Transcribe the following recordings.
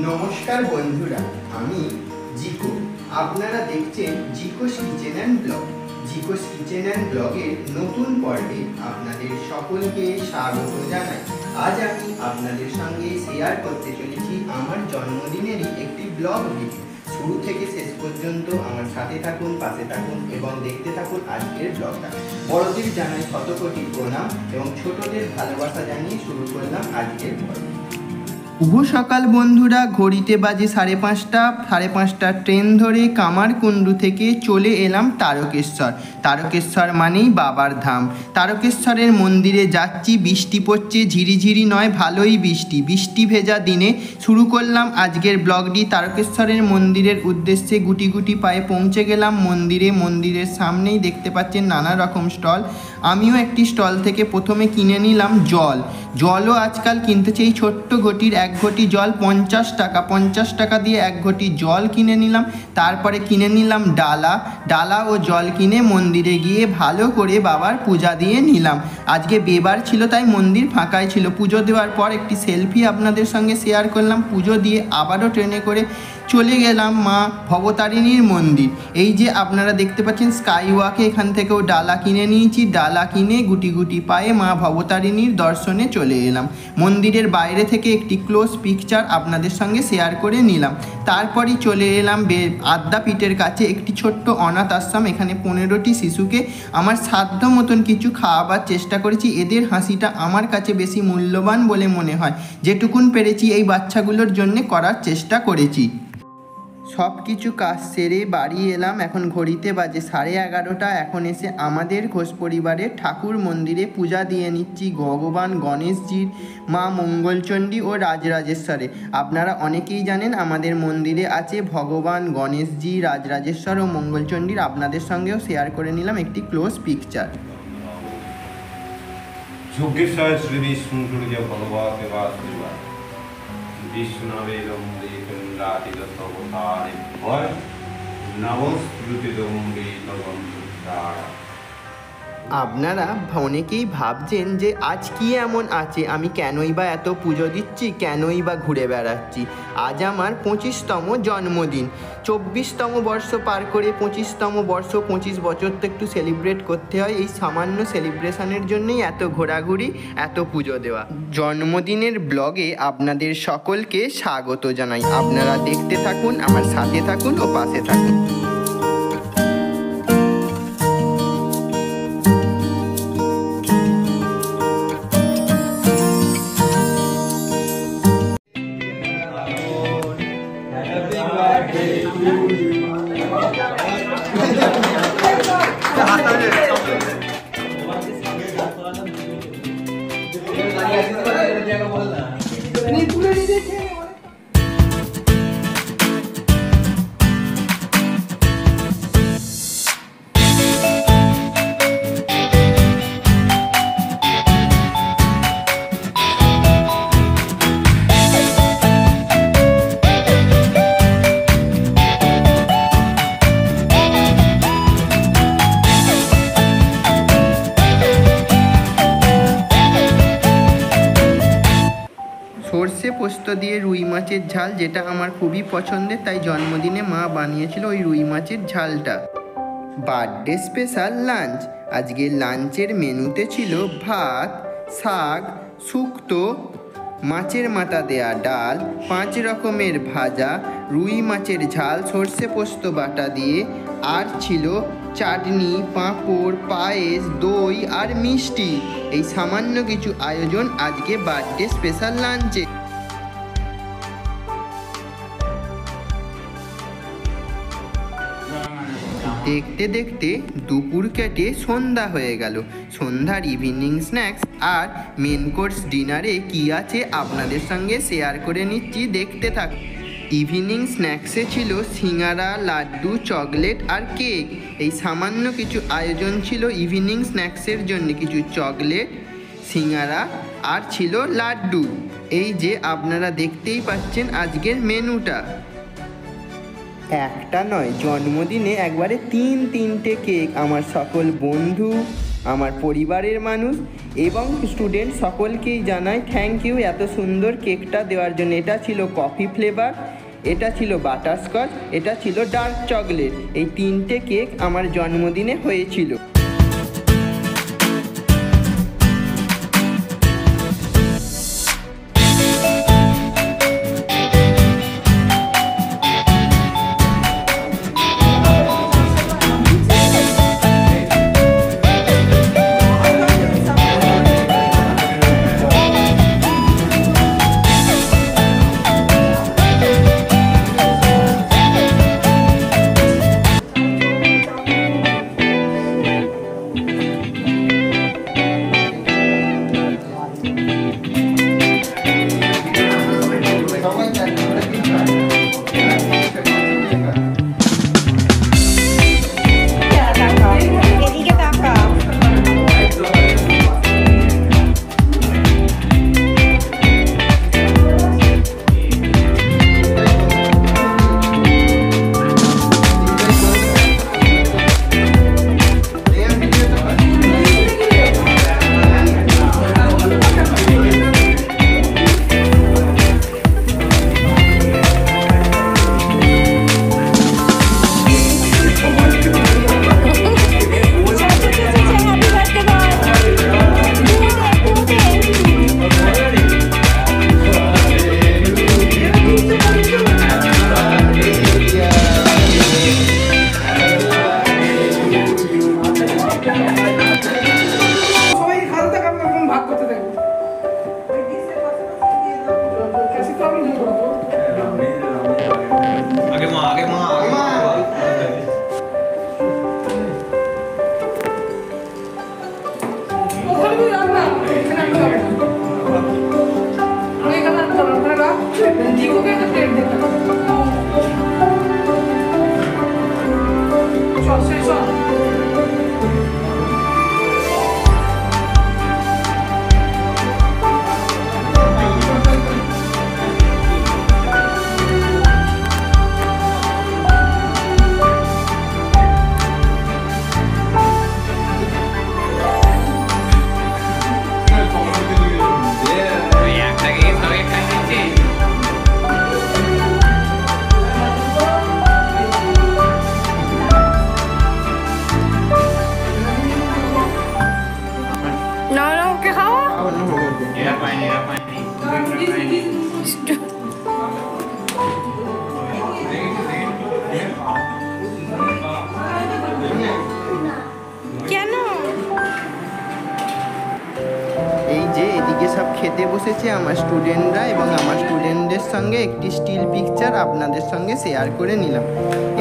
নমস্কার বন্ধুরা, আমি জিকো। আপনারা দেখছেন Ziko's kitchen and blog. Ziko's kitchen and ব্লগের নতুন পর্বে আপনাদের সকলকে স্বাগত জানাই। আজ আমি আপনাদের সঙ্গে শেয়ার করতে চলেছি আমার জন্মদিনেরই একটি ব্লগ ভিডিও। শুরু থেকে শেষ পর্যন্ত আমার সাথে থাকুন, পাশে থাকুন এবং দেখতে থাকুন আজকের ব্লগটা। বড়দের জানাই শত কোটি প্রণাম এবং ছোটদের ভালোবাসা জানিয়ে শুরু করলাম আজকের পর্ব। শুভ সকাল বন্ধুরা, ঘড়িতে বাজে 5:30। 5:30 ট্রেন ধরে কামারকুণ্ডু থেকে চলে এলাম তারকেশ্বর। তারকেশ্বর মানেই বাবার ধাম। তারকেশ্বরের মন্দিরে যাচ্ছি। বৃষ্টি পড়ছে, ঝিরিঝিরি নয়, ভালোই বৃষ্টি। বৃষ্টি ভেজা দিনে শুরু করলাম আজকের ব্লগটি। তারকেশ্বরের মন্দিরের উদ্দেশ্যে গুটি গুটি পায়ে পৌঁছে গেলাম মন্দিরে। মন্দিরের সামনেই দেখতে পাচ্ছেন নানা রকম স্টল। আমিও একটি স্টল থেকে প্রথমে কিনে নিলাম জলও আজকাল কিনতে চাই। ছোট্ট ঘটির 1 ঘটি জল 50 টাকা। 50 টাকা দিয়ে 1 ঘটি জল কিনে নিলাম। তারপরে কিনে নিলাম ডালা ও জল কিনে মন্দিরে গিয়ে ভালো করে বাবার পূজা দিয়ে নিলাম। আজকে বেবার ছিল তাই মন্দির ফাঁকাই ছিল। পুজো দেওয়ার পর একটি সেলফি আপনাদের সঙ্গে শেয়ার করলাম। পুজো দিয়ে আবারও ট্রেনে করে চলে গেলাম মা ভবতারিণীর মন্দির। এই যে আপনারা দেখতে পাচ্ছেন স্কাই ওয়াকে, এখান থেকেও ডালা কিনে নিয়েছি। ডালা কিনে গুটি গুটি পায়ে মা ভবতারিণীর দর্শনে চলে এলাম। মন্দিরের বাইরে থেকে একটি ক্লোজ পিকচার আপনাদের সঙ্গে শেয়ার করে নিলাম। তারপরই চলে এলাম আদ্যাপীঠের কাছে, একটি ছোট্ট অনাথ আশ্রম। এখানে 15টি শিশুকে আমার সাধ্য মতন কিছু খাওয়াবার চেষ্টা করেছি। এদের হাসিটা আমার কাছে বেশি মূল্যবান বলে মনে হয়। যেটুকুন পেরেছি এই বাচ্চাগুলোর জন্য করার চেষ্টা করেছি। সব কিছু কাজ সেরে বাড়ি এলাম। এখন ঘড়িতে বাজে 11:30। এখন এসে আমাদের ঘোষ পরিবারের ঠাকুর মন্দিরে পূজা দিয়ে নিচ্ছি ভগবান গণেশজির, মা মঙ্গলচণ্ডী ও রাজরাজেশ্বরে। আপনারা অনেকেই জানেন আমাদের মন্দিরে আছে ভগবান গণেশজি, রাজরাজেশ্বর ও মঙ্গলচণ্ডীর। আপনাদের সঙ্গেও শেয়ার করে নিলাম একটি ক্লোজ পিকচার। যোগেশ্বর শ্রী বিষ্ণু সূর্য ভগবতে বাসুদেবা বিষ্ণুবেদম দেকুণ্ডাতিগতবতারে ভয় নমস্তুতিদম বেদবম সুত্রায়। আপনারা অনেকেই ভাবছেন যে আজ কি এমন আছে, আমি কেনই বা এত পুজো দিচ্ছি, কেনই বা ঘুরে বেড়াচ্ছি। আজ আমার 25তম জন্মদিন। 24তম বর্ষ পার করে 25তম বর্ষ, 25 বছর তো একটু সেলিব্রেট করতে হয়। এই সামান্য সেলিব্রেশনের জন্যই এত ঘোরাঘুরি, এত পুজো দেওয়া। জন্মদিনের ব্লগে আপনাদের সকলকে স্বাগত জানাই। আপনারা দেখতে থাকুন, আমার সাথে থাকুন ও পাশে থাকুন। সর্ষে পোস্ত দিয়ে রুই মাছের ঝাল, যেটা আমার খুবই পছন্দের, তাই জন্মদিনে মা বানিয়েছিল ওই রুই মাছের ঝালটা। Birthday special lunch. আজকে লাঞ্চের মেনুতে ছিল ভাত, শাক, শুক্তো, মাছের মাথা দেয়া ডাল, 5 রকমের ভাজা, রুই মাছের ঝাল সর্ষে পোস্ত বাটা দিয়ে, আর ছিল চাটনি, পাঁপড়, পায়েস, দই আর মিষ্টি। এই সামান্য কিছু আয়োজন আজকে বার্থডে স্পেশাল লাঞ্চে। দেখতে দেখতে দুপুর কেটে সন্ধ্যা হয়ে গেল। সন্ধ্যার ইভিনিং স্ন্যাক্স আর মেন কোর্স ডিনারে কি আছে আপনাদের সঙ্গে শেয়ার করে নিচ্ছি, দেখতে থাক। ইভিনিং স্ন্যাক্সে ছিল সিঙ্গারা, লাড্ডু, চকলেট আর কেক। এই সামান্য কিছু আয়োজন ছিল ইভিনিং স্ন্যাক্সের জন্য। কিছু চকলেট, সিঙ্গারা আর ছিল লাড্ডু। এই যে আপনারা দেখতেই পাচ্ছেন আজকের মেনুটা। একটা নয়, জন্মদিনে একবারে 3-3টে কেক আমার সকল বন্ধু, আমার পরিবারের মানুষ এবং স্টুডেন্ট সকলকেই জানাই থ্যাংক ইউ এত সুন্দর কেকটা দেওয়ার জন্য। এটা ছিল কফি ফ্লেভার, এটা ছিল বাটারস্কচ, এটা ছিল ডার্ক চকলেট। এই 3টে কেক আমার জন্মদিনে হয়েছিল। সব খেতে বসেছে আমার স্টুডেন্টরা এবং আমার স্টুডেন্টদের সঙ্গে একটি স্টিল পিকচার আপনাদের সঙ্গে শেয়ার করে নিলাম।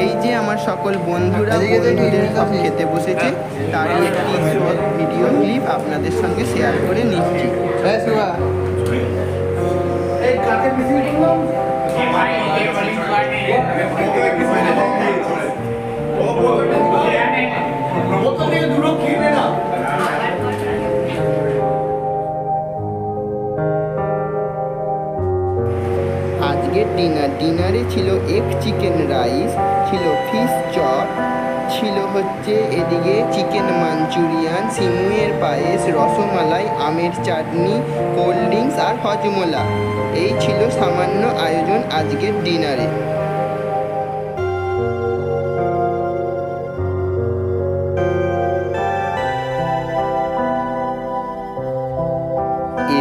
এই যে আমার সকল বন্ধুরা সব খেতে বসেছে তারই একটি ভিডিও ক্লিপ আপনাদের সঙ্গে শেয়ার করে নিচ্ছি। আজকের ডিনারে ছিল এগ চিকেন রাইস, ছিল ফিশ চপ, ছিল হচ্ছে এদিকে চিকেন মাঞ্চুরিয়ান, সিমুইয়ের পায়েস, রসমালাই, আমের চাটনি, কোল্ড ড্রিঙ্কস আর হজমোলা। এই ছিল সামান্য আয়োজন আজকের ডিনারে।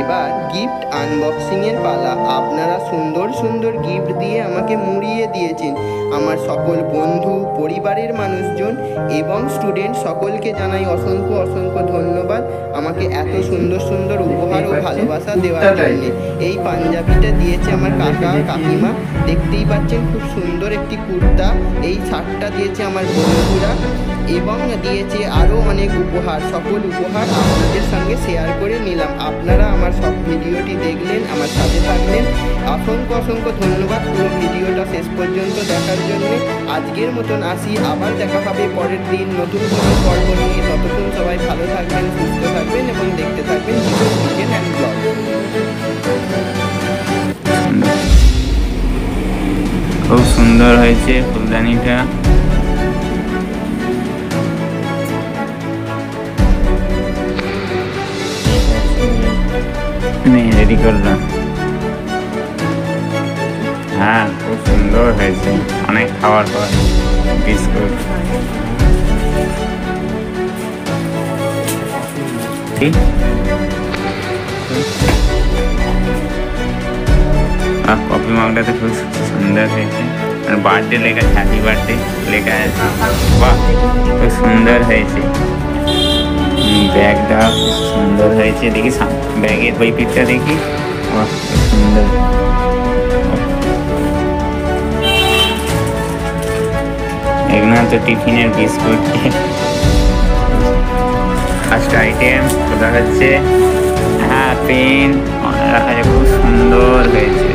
এবার গিফট আনবক্সিংয়ের পালা। আপনারা সুন্দর সুন্দর গিফট দিয়ে আমাকে মুড়িয়ে দিয়েছেন। আমার সকল বন্ধু, পরিবারের মানুষজন এবং স্টুডেন্ট সকলকে জানাই অসংখ্য অসংখ্য ধন্যবাদ আমাকে এত সুন্দর সুন্দর উপহার ও ভালোবাসা দেওয়ার জন্য। এই পাঞ্জাবিটা দিয়েছে আমার কাকা কাকিমা, দেখতেই পাচ্ছেন খুব সুন্দর একটি কুর্তা। এই শার্টটা দিয়েছে আমার বন্ধুরা এবং দিয়েছে আরও অনেক উপহার। সকল উপহার আপনাদের সঙ্গে শেয়ার করে নিলাম। আপনারা আমার সব ভিডিওটি দেখলেন, আমার সাথে থাকলেন, অসংখ্য অসংখ্য ধন্যবাদ পুরো ভিডিওটা শেষ পর্যন্ত দেখার জন্য। আজকের মতন আসি, আবার দেখা হবে পরের দিন নতুন কোনো পর্ব নিয়ে। ততক্ষণ সবাই ভালো থাকবেন, সুস্থ থাকবেন এবং দেখতে থাকবেন জিকোস কিচেন অ্যান্ড ব্লগ। খুব সুন্দর হয়েছে ফুলদানিটা। তৈরি করলাম। হ্যাঁ, খুব সুন্দর হয়েছে, অনেক খাওয়ার পর বিস্কুট। ঠিক কফি মগটাতে খুব সুন্দর হয়েছে, আর বার্থডে লেখা, হ্যাপি বার্থডে লেখা আছে। বাহ, খুব সুন্দর হয়েছে। ব্যাগটা সুন্দর হয়েছে, দেখি ব্যাগের ওই পিঠটা দেখি। বাহ, খুব সুন্দর। এগুলো তো টিফিনের বিস্কুট। ফার্স্ট আইটেম ওটা হচ্ছে, হ্যাঁ, পেন রাখা যায়, খুব সুন্দর হয়েছে।